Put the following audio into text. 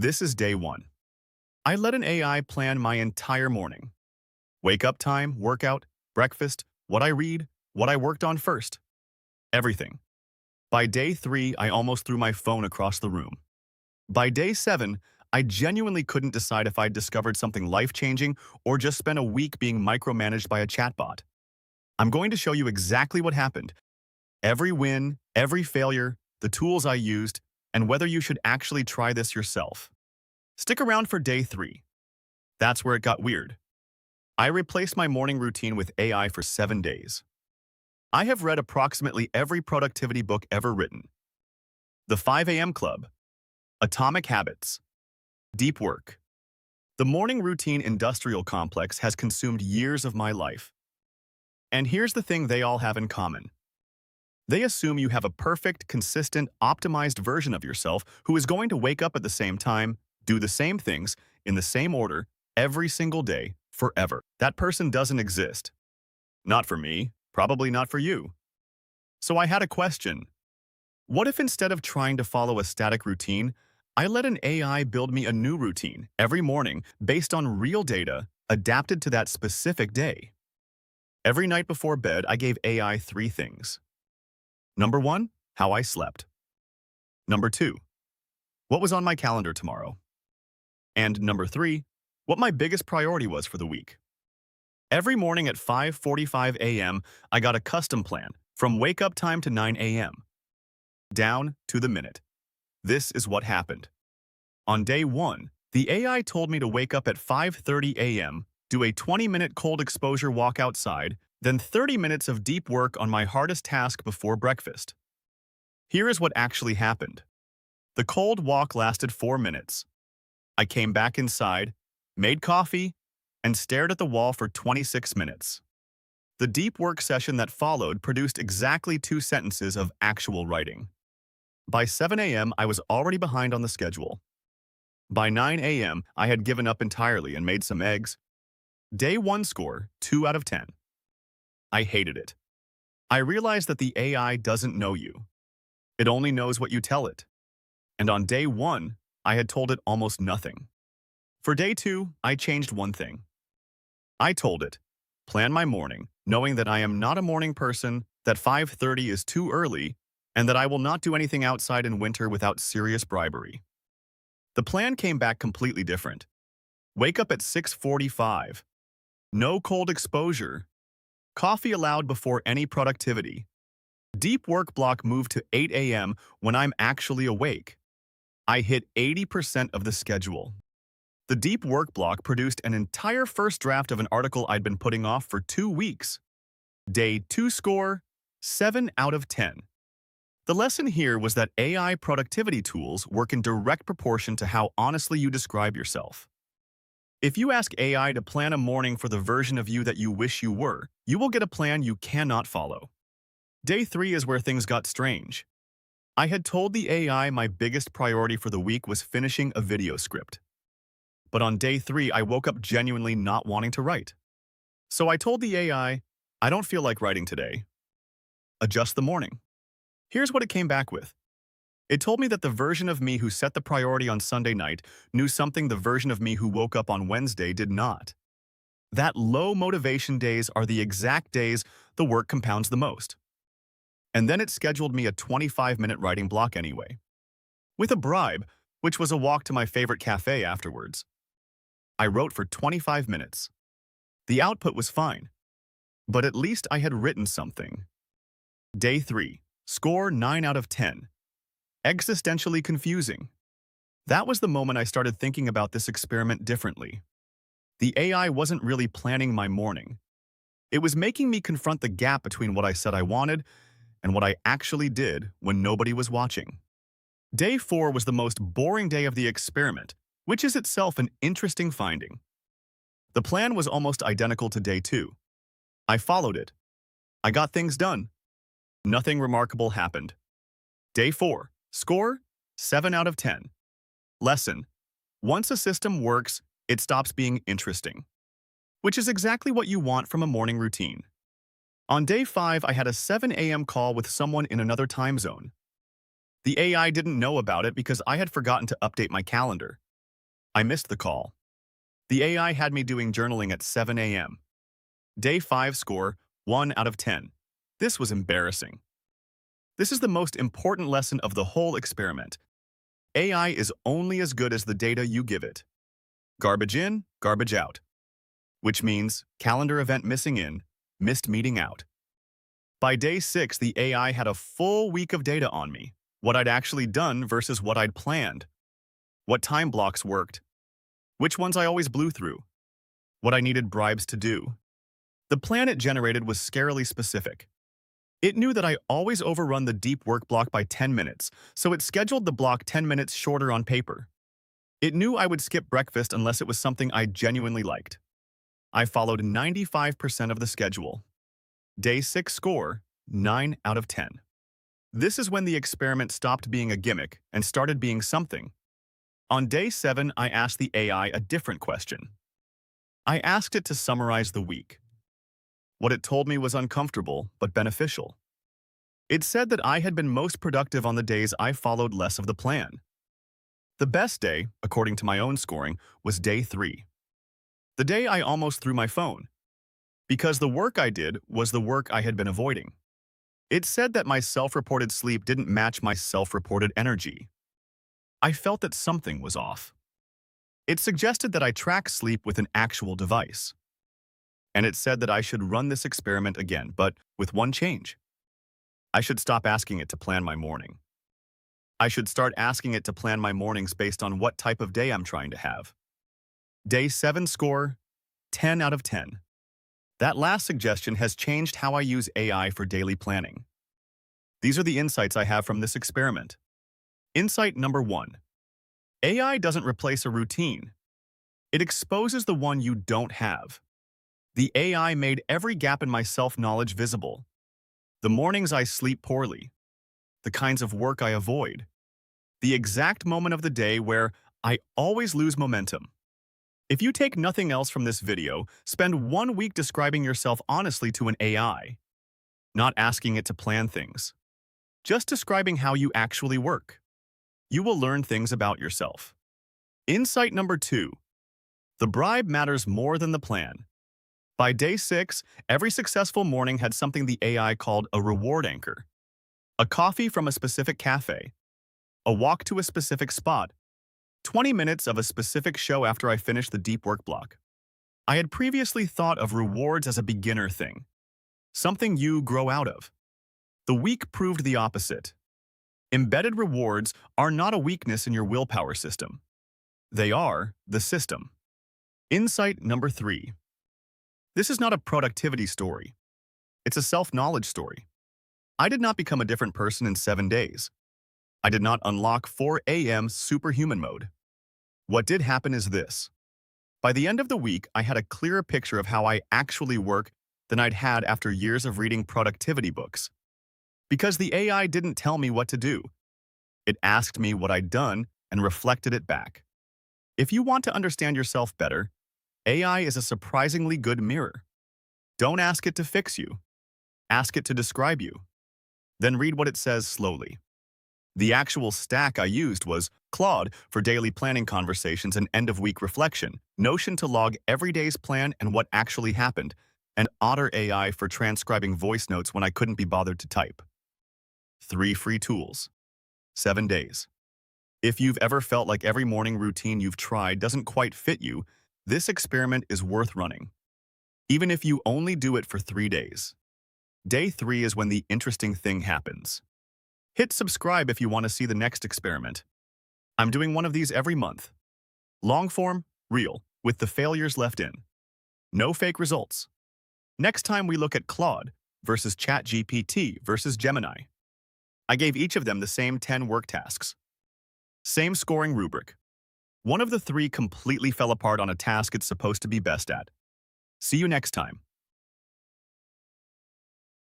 This is day one. I let an AI plan my entire morning. Wake up time, workout, breakfast, what I read, what I worked on first. Everything. By day three, I almost threw my phone across the room. By day seven, I genuinely couldn't decide if I'd discovered something life-changing or just spent a week being micromanaged by a chatbot. I'm going to show you exactly what happened. Every win, every failure, the tools I used, and whether you should actually try this yourself. Stick around for day three. That's where it got weird. I replaced my morning routine with AI for 7 days. I have read approximately every productivity book ever written. The 5 a.m. Club, Atomic Habits, Deep Work. The morning routine industrial complex has consumed years of my life. And here's the thing they all have in common. They assume you have a perfect, consistent, optimized version of yourself who is going to wake up at the same time, do the same things, in the same order, every single day, forever. That person doesn't exist. Not for me, probably not for you. So I had a question. What if instead of trying to follow a static routine, I let an AI build me a new routine every morning based on real data adapted to that specific day? Every night before bed, I gave AI 3 things. Number 1, how I slept. Number 2, what was on my calendar tomorrow. And number 3, what my biggest priority was for the week. Every morning at 5:45 a.m., I got a custom plan from wake-up time to 9 a.m. Down to the minute. This is what happened. On day 1, the AI told me to wake up at 5:30 a.m., do a 20-minute cold exposure walk outside, then 30 minutes of deep work on my hardest task before breakfast. Here is what actually happened. The cold walk lasted 4 minutes. I came back inside, made coffee, and stared at the wall for 26 minutes. The deep work session that followed produced exactly 2 sentences of actual writing. By 7 a.m., I was already behind on the schedule. By 9 a.m., I had given up entirely and made some eggs. Day 1 score, 2 out of 10. I hated it. I realized that the AI doesn't know you. It only knows what you tell it. And on day 1, I had told it almost nothing. For day 2, I changed one thing. I told it, plan my morning, knowing that I am not a morning person, that 5:30 is too early, and that I will not do anything outside in winter without serious bribery. The plan came back completely different. Wake up at 6:45. No cold exposure. Coffee allowed before any productivity. Deep work block moved to 8 a.m. when I'm actually awake. I hit 80% of the schedule. The deep work block produced an entire first draft of an article I'd been putting off for 2 weeks. Day 2 score, 7 out of 10. The lesson here was that AI productivity tools work in direct proportion to how honestly you describe yourself. If you ask AI to plan a morning for the version of you that you wish you were, you will get a plan you cannot follow. Day 3 is where things got strange. I had told the AI my biggest priority for the week was finishing a video script. But on day 3, I woke up genuinely not wanting to write. So I told the AI, I don't feel like writing today. Adjust the morning. Here's what it came back with. It told me that the version of me who set the priority on Sunday night knew something the version of me who woke up on Wednesday did not. That low motivation days are the exact days the work compounds the most. And then it scheduled me a 25-minute writing block anyway. With a bribe, which was a walk to my favorite cafe afterwards. I wrote for 25 minutes. The output was fine, but at least I had written something. Day 3, score 9 out of 10. Existentially confusing. That was the moment I started thinking about this experiment differently. The AI wasn't really planning my morning. It was making me confront the gap between what I said I wanted and what I actually did when nobody was watching. Day 4 was the most boring day of the experiment, which is itself an interesting finding. The plan was almost identical to day 2. I followed it. I got things done. Nothing remarkable happened. Day 4. Score, 7 out of 10. Lesson. Once a system works, it stops being interesting. Which is exactly what you want from a morning routine. On day 5, I had a 7 a.m. call with someone in another time zone. The AI didn't know about it because I had forgotten to update my calendar. I missed the call. The AI had me doing journaling at 7 a.m. Day 5 score, 1 out of 10. This was embarrassing. This is the most important lesson of the whole experiment. AI is only as good as the data you give it. Garbage in, garbage out. Which means calendar event missing in, missed meeting out. By day 6, the AI had a full week of data on me. What I'd actually done versus what I'd planned. What time blocks worked. Which ones I always blew through. What I needed bribes to do. The plan it generated was scarily specific. It knew that I always overrun the deep work block by 10 minutes, so it scheduled the block 10 minutes shorter on paper. It knew I would skip breakfast unless it was something I genuinely liked. I followed 95% of the schedule. Day 6 score, 9 out of 10. This is when the experiment stopped being a gimmick and started being something. On day 7, I asked the AI a different question. I asked it to summarize the week. What it told me was uncomfortable but beneficial. It said that I had been most productive on the days I followed less of the plan. The best day, according to my own scoring, was day 3. The day I almost threw my phone. Because the work I did was the work I had been avoiding. It said that my self-reported sleep didn't match my self-reported energy. I felt that something was off. It suggested that I track sleep with an actual device. And it said that I should run this experiment again, but with one change. I should stop asking it to plan my morning. I should start asking it to plan my mornings based on what type of day I'm trying to have. Day 7 score, 10 out of 10. That last suggestion has changed how I use AI for daily planning. These are the insights I have from this experiment. Insight number 1. AI doesn't replace a routine. It exposes the one you don't have. The AI made every gap in my self-knowledge visible. The mornings I sleep poorly. The kinds of work I avoid. The exact moment of the day where I always lose momentum. If you take nothing else from this video, spend 1 week describing yourself honestly to an AI. Not asking it to plan things. Just describing how you actually work. You will learn things about yourself. Insight number 2. The bribe matters more than the plan. By day 6, every successful morning had something the AI called a reward anchor. A coffee from a specific cafe. A walk to a specific spot. 20 minutes of a specific show after I finished the deep work block. I had previously thought of rewards as a beginner thing. Something you grow out of. The week proved the opposite. Embedded rewards are not a weakness in your willpower system. They are the system. Insight number 3. This is not a productivity story. It's a self-knowledge story. I did not become a different person in 7 days. I did not unlock 4 a.m. superhuman mode. What did happen is this. By the end of the week, I had a clearer picture of how I actually work than I'd had after years of reading productivity books. Because the AI didn't tell me what to do. It asked me what I'd done and reflected it back. If you want to understand yourself better, AI is a surprisingly good mirror. Don't ask it to fix you. Ask it to describe you. Then read what it says slowly. The actual stack I used was Claude for daily planning conversations and end-of-week reflection, Notion to log every day's plan and what actually happened, and Otter AI for transcribing voice notes when I couldn't be bothered to type. 3 free tools. 7 days. If you've ever felt like every morning routine you've tried doesn't quite fit you, this experiment is worth running. Even if you only do it for 3 days. Day 3 is when the interesting thing happens. Hit subscribe if you want to see the next experiment. I'm doing one of these every month. Long form, real, with the failures left in. No fake results. Next time we look at Claude versus ChatGPT versus Gemini. I gave each of them the same 10 work tasks. Same scoring rubric. One of the 3 completely fell apart on a task it's supposed to be best at. See you next time.